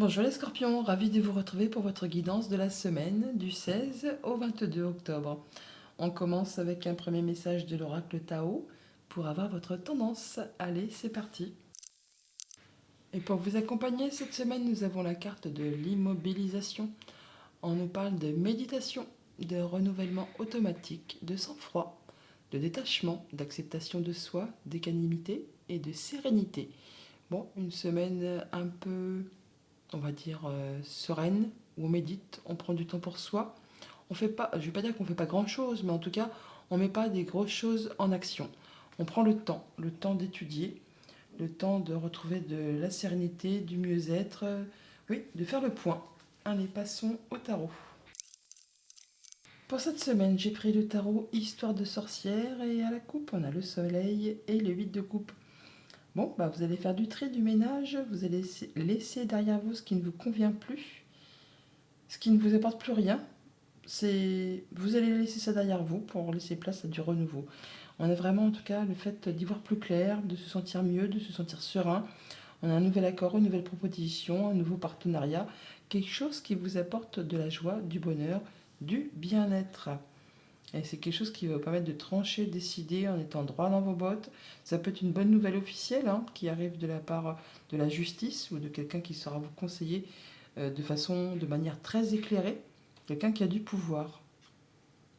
Bonjour les scorpions, ravi de vous retrouver pour votre guidance de la semaine du 16 au 22 octobre. On commence avec un premier message de l'oracle Tao pour avoir votre tendance. Allez, c'est parti. Et pour vous accompagner cette semaine, nous avons la carte de l'immobilisation. On nous parle de méditation, de renouvellement automatique, de sang-froid, de détachement, d'acceptation de soi, d'équanimité et de sérénité. Bon, une semaine un peu, on va dire, sereine, où on médite, on prend du temps pour soi. On fait pas, je ne vais pas dire qu'on ne fait pas grand-chose, mais en tout cas, on ne met pas des grosses choses en action. On prend le temps d'étudier, le temps de retrouver de la sérénité, du mieux-être, oui, de faire le point. Allez, passons au tarot. Pour cette semaine, j'ai pris le tarot Histoire de sorcière et à la coupe, on a le soleil et le 8 de coupe. Bon, bah vous allez faire du tri, du ménage, vous allez laisser derrière vous ce qui ne vous convient plus, ce qui ne vous apporte plus rien. Vous allez laisser ça derrière vous pour laisser place à du renouveau. On a vraiment en tout cas le fait d'y voir plus clair, de se sentir mieux, de se sentir serein. On a un nouvel accord, une nouvelle proposition, un nouveau partenariat, quelque chose qui vous apporte de la joie, du bonheur, du bien-être. Et c'est quelque chose qui va vous permettre de trancher, décider en étant droit dans vos bottes. Ça peut être une bonne nouvelle officielle qui arrive de la part de la justice ou de quelqu'un qui saura vous conseiller de manière très éclairée. Quelqu'un qui a du pouvoir.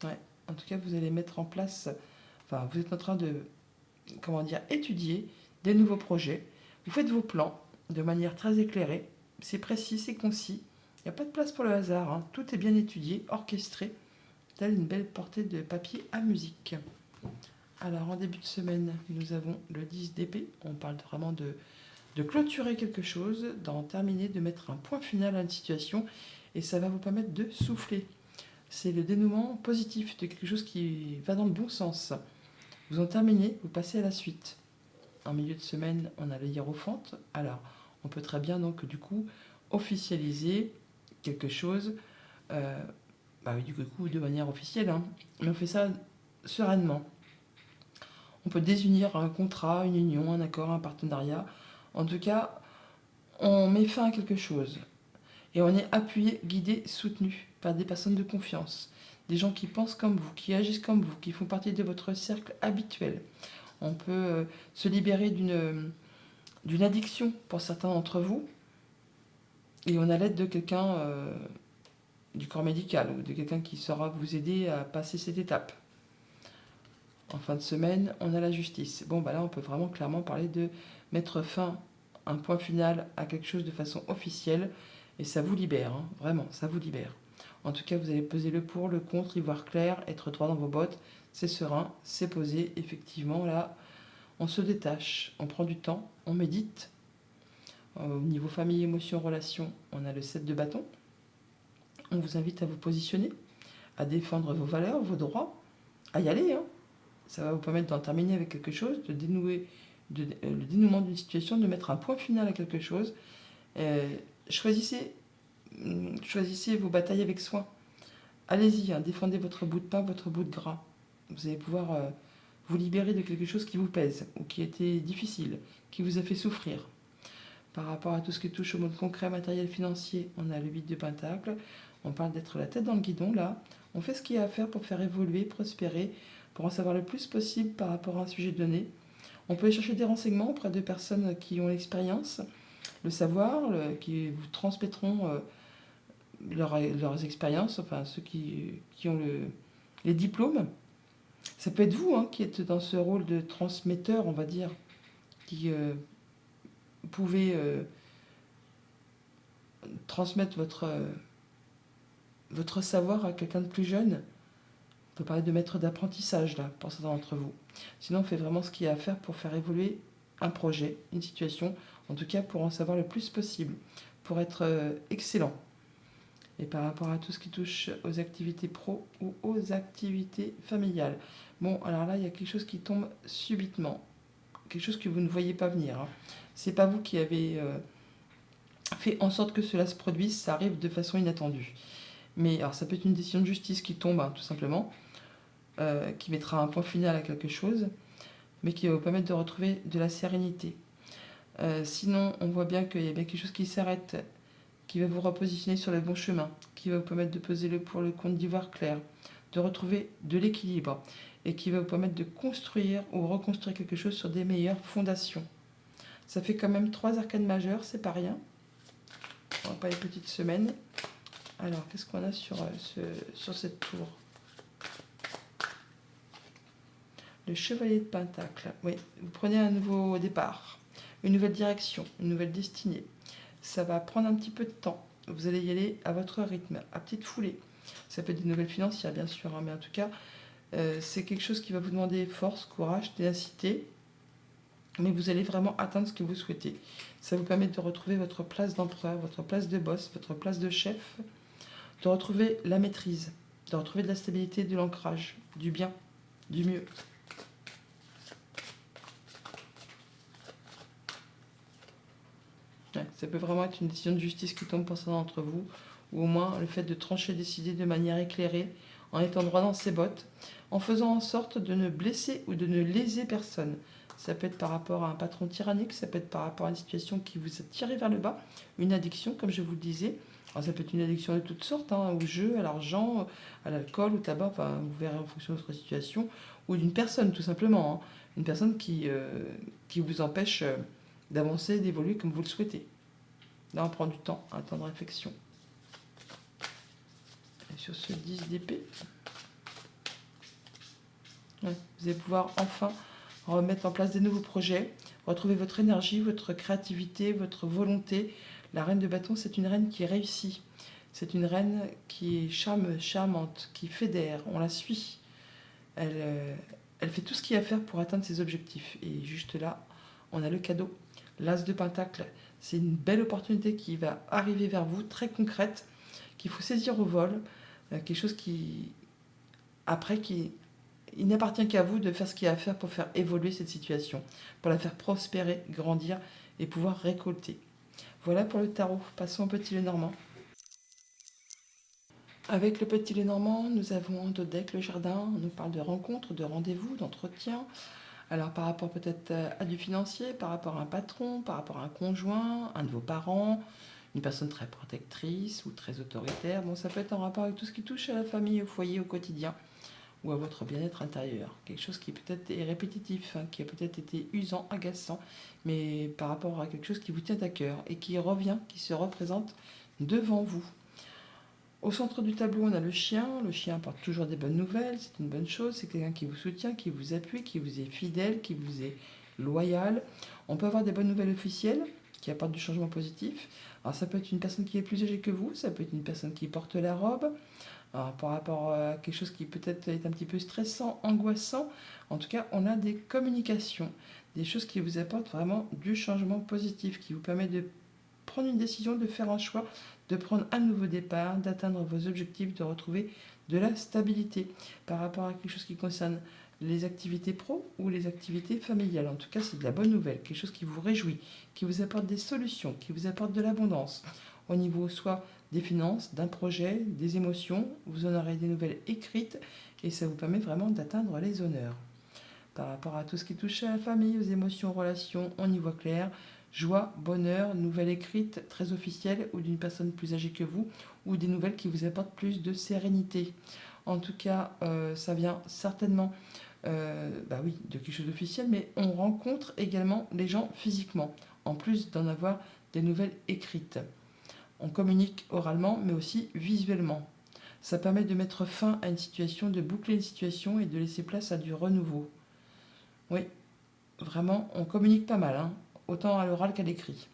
Ouais. En tout cas, vous allez mettre en place, enfin, vous êtes en train de, comment dire, étudier des nouveaux projets. Vous faites vos plans de manière très éclairée. C'est précis, c'est concis. Il n'y a pas de place pour le hasard. Tout est bien étudié, orchestré, telle une belle portée de papier à musique. Alors, en début de semaine, nous avons le 10 d'épée. On parle vraiment de clôturer quelque chose, d'en terminer, de mettre un point final à une situation. Et ça va vous permettre de souffler. C'est le dénouement positif de quelque chose qui va dans le bon sens. Vous en terminez, vous passez à la suite. En milieu de semaine, on a le hiérophant. Alors, on peut très bien donc du coup officialiser quelque chose, euh, oui, du coup de manière officielle, mais on fait ça sereinement. On peut désunir un contrat, une union, un accord, un partenariat. En tout cas, on met fin à quelque chose. Et on est appuyé, guidé, soutenu par des personnes de confiance, des gens qui pensent comme vous, qui agissent comme vous, qui font partie de votre cercle habituel. On peut se libérer d'une addiction pour certains d'entre vous, et on a l'aide de quelqu'un du corps médical ou de quelqu'un qui saura vous aider à passer cette étape. En fin de semaine, on a la justice. Bon, bah là, on peut vraiment clairement parler de mettre fin, un point final à quelque chose de façon officielle, et ça vous libère, vraiment, ça vous libère. En tout cas, vous allez peser le pour, le contre, y voir clair, être droit dans vos bottes, c'est serein, c'est posé, effectivement, là, on se détache, on prend du temps, on médite. Au niveau famille, émotion, relation, on a le 7 de bâton. On vous invite à vous positionner, à défendre vos valeurs, vos droits, à y aller. Ça va vous permettre d'en terminer avec quelque chose, de dénouer le dénouement d'une situation, de mettre un point final à quelque chose. Euh, choisissez, choisissez vos batailles avec soin. Allez-y, défendez votre bout de pain, votre bout de gras. Vous allez pouvoir vous libérer de quelque chose qui vous pèse ou qui était difficile, qui vous a fait souffrir. Par rapport à tout ce qui touche au monde concret, matériel, financier, on a le 8 de Pentacle. On parle d'être la tête dans le guidon, là. On fait ce qu'il y a à faire pour faire évoluer, prospérer, pour en savoir le plus possible par rapport à un sujet donné. On peut chercher des renseignements auprès de personnes qui ont l'expérience, le savoir, qui vous transmettront leurs expériences, enfin ceux qui ont les diplômes. Ça peut être vous qui êtes dans ce rôle de transmetteur, on va dire, qui pouvez transmettre votre savoir à quelqu'un de plus jeune. On peut parler de maître d'apprentissage, là, pour certains d'entre vous. Sinon, on fait vraiment ce qu'il y a à faire pour faire évoluer un projet, une situation, en tout cas pour en savoir le plus possible, pour être excellent. Et par rapport à tout ce qui touche aux activités pro ou aux activités familiales. Bon, alors là, il y a quelque chose qui tombe subitement, quelque chose que vous ne voyez pas venir. C'est pas vous qui avez fait en sorte que cela se produise, ça arrive de façon inattendue. Mais alors, ça peut être une décision de justice qui tombe, tout simplement, qui mettra un point final à quelque chose, mais qui va vous permettre de retrouver de la sérénité. Sinon, on voit bien qu'il y a bien quelque chose qui s'arrête qui va vous repositionner sur le bon chemin, qui va vous permettre de peser le pour le compte, d'y voir clair, de retrouver de l'équilibre et qui va vous permettre de construire ou reconstruire quelque chose sur des meilleures fondations. Ça fait quand même 3 arcanes majeures, c'est pas rien. On va pas les petites semaines. Alors, qu'est-ce qu'on a sur cette tour? Le chevalier de Pentacle. Oui, vous prenez un nouveau départ, une nouvelle direction, une nouvelle destinée. Ça va prendre un petit peu de temps. Vous allez y aller à votre rythme, à petite foulée. Ça peut être des nouvelles financières, bien sûr, hein, mais en tout cas, c'est quelque chose qui va vous demander force, courage, ténacité. Mais vous allez vraiment atteindre ce que vous souhaitez. Ça vous permet de retrouver votre place d'empereur, votre place de boss, votre place de chef, de retrouver la maîtrise, de retrouver de la stabilité, de l'ancrage, du bien, du mieux. Ouais, ça peut vraiment être une décision de justice qui tombe pour certains d'entre vous, ou au moins le fait de trancher, décider de manière éclairée, en étant droit dans ses bottes, en faisant en sorte de ne blesser ou de ne léser personne. Ça peut être par rapport à un patron tyrannique, ça peut être par rapport à une situation qui vous a tiré vers le bas, une addiction, comme je vous le disais. Alors ça peut être une addiction de toutes sortes, hein, au jeu, à l'argent, à l'alcool, au tabac, enfin, vous verrez en fonction de votre situation, ou d'une personne tout simplement, hein, une personne qui vous empêche d'avancer, d'évoluer comme vous le souhaitez. Là, on prend du temps, un temps de réflexion. Et sur ce 10 d'épée, ouais, vous allez pouvoir enfin remettre en place des nouveaux projets, retrouver votre énergie, votre créativité, votre volonté. La reine de bâton, c'est une reine qui réussit. C'est une reine qui est charmante, qui fédère, on la suit. Elle fait tout ce qu'il y a à faire pour atteindre ses objectifs. Et juste là, on a le cadeau. L'as de Pentacle, c'est une belle opportunité qui va arriver vers vous, très concrète, qu'il faut saisir au vol. Quelque chose qui, après, il n'appartient qu'à vous de faire ce qu'il y a à faire pour faire évoluer cette situation, pour la faire prospérer, grandir et pouvoir récolter. Voilà pour le tarot. Passons au petit Lenormand. Avec le petit Lenormand, nous avons Dodec, le jardin. On nous parle de rencontres, de rendez-vous, d'entretien. Alors par rapport peut-être à du financier, par rapport à un patron, par rapport à un conjoint, un de vos parents, une personne très protectrice ou très autoritaire. Bon, ça peut être en rapport avec tout ce qui touche à la famille, au foyer, au quotidien, ou à votre bien-être intérieur. Quelque chose qui peut-être est répétitif, hein, qui a peut-être été usant, agaçant, mais par rapport à quelque chose qui vous tient à cœur et qui revient, qui se représente devant vous. Au centre du tableau, on a le chien. Le chien apporte toujours des bonnes nouvelles, c'est une bonne chose. C'est quelqu'un qui vous soutient, qui vous appuie, qui vous est fidèle, qui vous est loyal. On peut avoir des bonnes nouvelles officielles qui apportent du changement positif. Alors ça peut être une personne qui est plus âgée que vous, ça peut être une personne qui porte la robe. Alors, par rapport à quelque chose qui peut-être est un petit peu stressant, angoissant, en tout cas, on a des communications, des choses qui vous apportent vraiment du changement positif, qui vous permet de prendre une décision, de faire un choix, de prendre un nouveau départ, d'atteindre vos objectifs, de retrouver de la stabilité par rapport à quelque chose qui concerne les activités pro ou les activités familiales. En tout cas, c'est de la bonne nouvelle, quelque chose qui vous réjouit, qui vous apporte des solutions, qui vous apporte de l'abondance au niveau soit des finances, d'un projet, des émotions. Vous en aurez des nouvelles écrites et ça vous permet vraiment d'atteindre les honneurs. Par rapport à tout ce qui touche à la famille, aux émotions, aux relations, on y voit clair. Joie, bonheur, nouvelles écrites très officielles ou d'une personne plus âgée que vous, ou des nouvelles qui vous apportent plus de sérénité. En tout cas, ça vient certainement de quelque chose d'officiel, mais on rencontre également les gens physiquement, en plus d'en avoir des nouvelles écrites. On communique oralement, mais aussi visuellement. Ça permet de mettre fin à une situation, de boucler une situation et de laisser place à du renouveau. Oui, vraiment, on communique pas mal, hein, autant à l'oral qu'à l'écrit.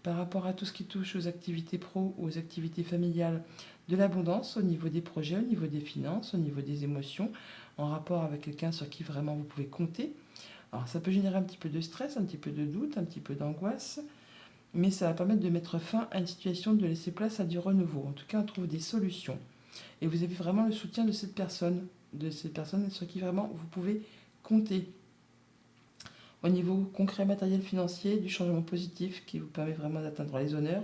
Par rapport à tout ce qui touche aux activités pro ou aux activités familiales, de l'abondance au niveau des projets, au niveau des finances, au niveau des émotions, en rapport avec quelqu'un sur qui vraiment vous pouvez compter. Alors ça peut générer un petit peu de stress, un petit peu de doute, un petit peu d'angoisse, mais ça va permettre de mettre fin à une situation, de laisser place à du renouveau. En tout cas, on trouve des solutions. Et vous avez vraiment le soutien de cette personne sur qui vraiment vous pouvez compter. Au niveau concret, matériel, financier, du changement positif qui vous permet vraiment d'atteindre les honneurs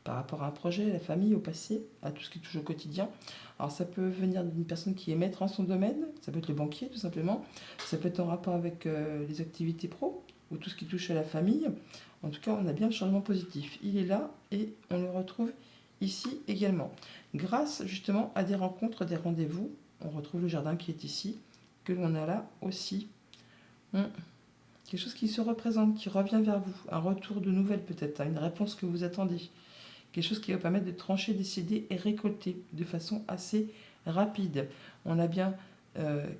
par rapport à un projet, à la famille, au passé, à tout ce qui touche au quotidien. Alors ça peut venir d'une personne qui est maître en son domaine, ça peut être le banquier tout simplement, ça peut être en rapport avec les activités pro ou tout ce qui touche à la famille. En tout cas, on a bien le changement positif. Il est là et on le retrouve ici également. Grâce justement à des rencontres, des rendez-vous, on retrouve le jardin qui est ici, que l'on a là aussi. Quelque chose qui se représente, qui revient vers vous, un retour de nouvelles peut-être, une réponse que vous attendez. Quelque chose qui va permettre de trancher, décider et récolter de façon assez rapide. On a bien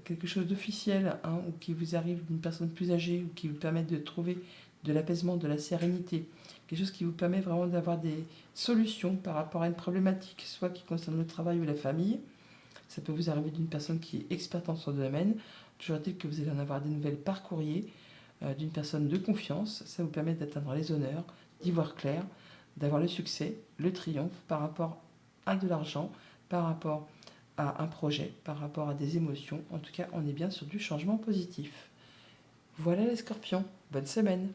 quelque chose d'officiel ou qui vous arrive d'une personne plus âgée ou qui vous permet de trouver de l'apaisement, de la sérénité. Quelque chose qui vous permet vraiment d'avoir des solutions par rapport à une problématique, soit qui concerne le travail ou la famille. Ça peut vous arriver d'une personne qui est experte en son domaine. Toujours est-il que vous allez en avoir des nouvelles par courrier d'une personne de confiance. Ça vous permet d'atteindre les honneurs, d'y voir clair, d'avoir le succès, le triomphe par rapport à de l'argent, par rapport à un projet, par rapport à des émotions. En tout cas, on est bien sur du changement positif. Voilà les scorpions, bonne semaine.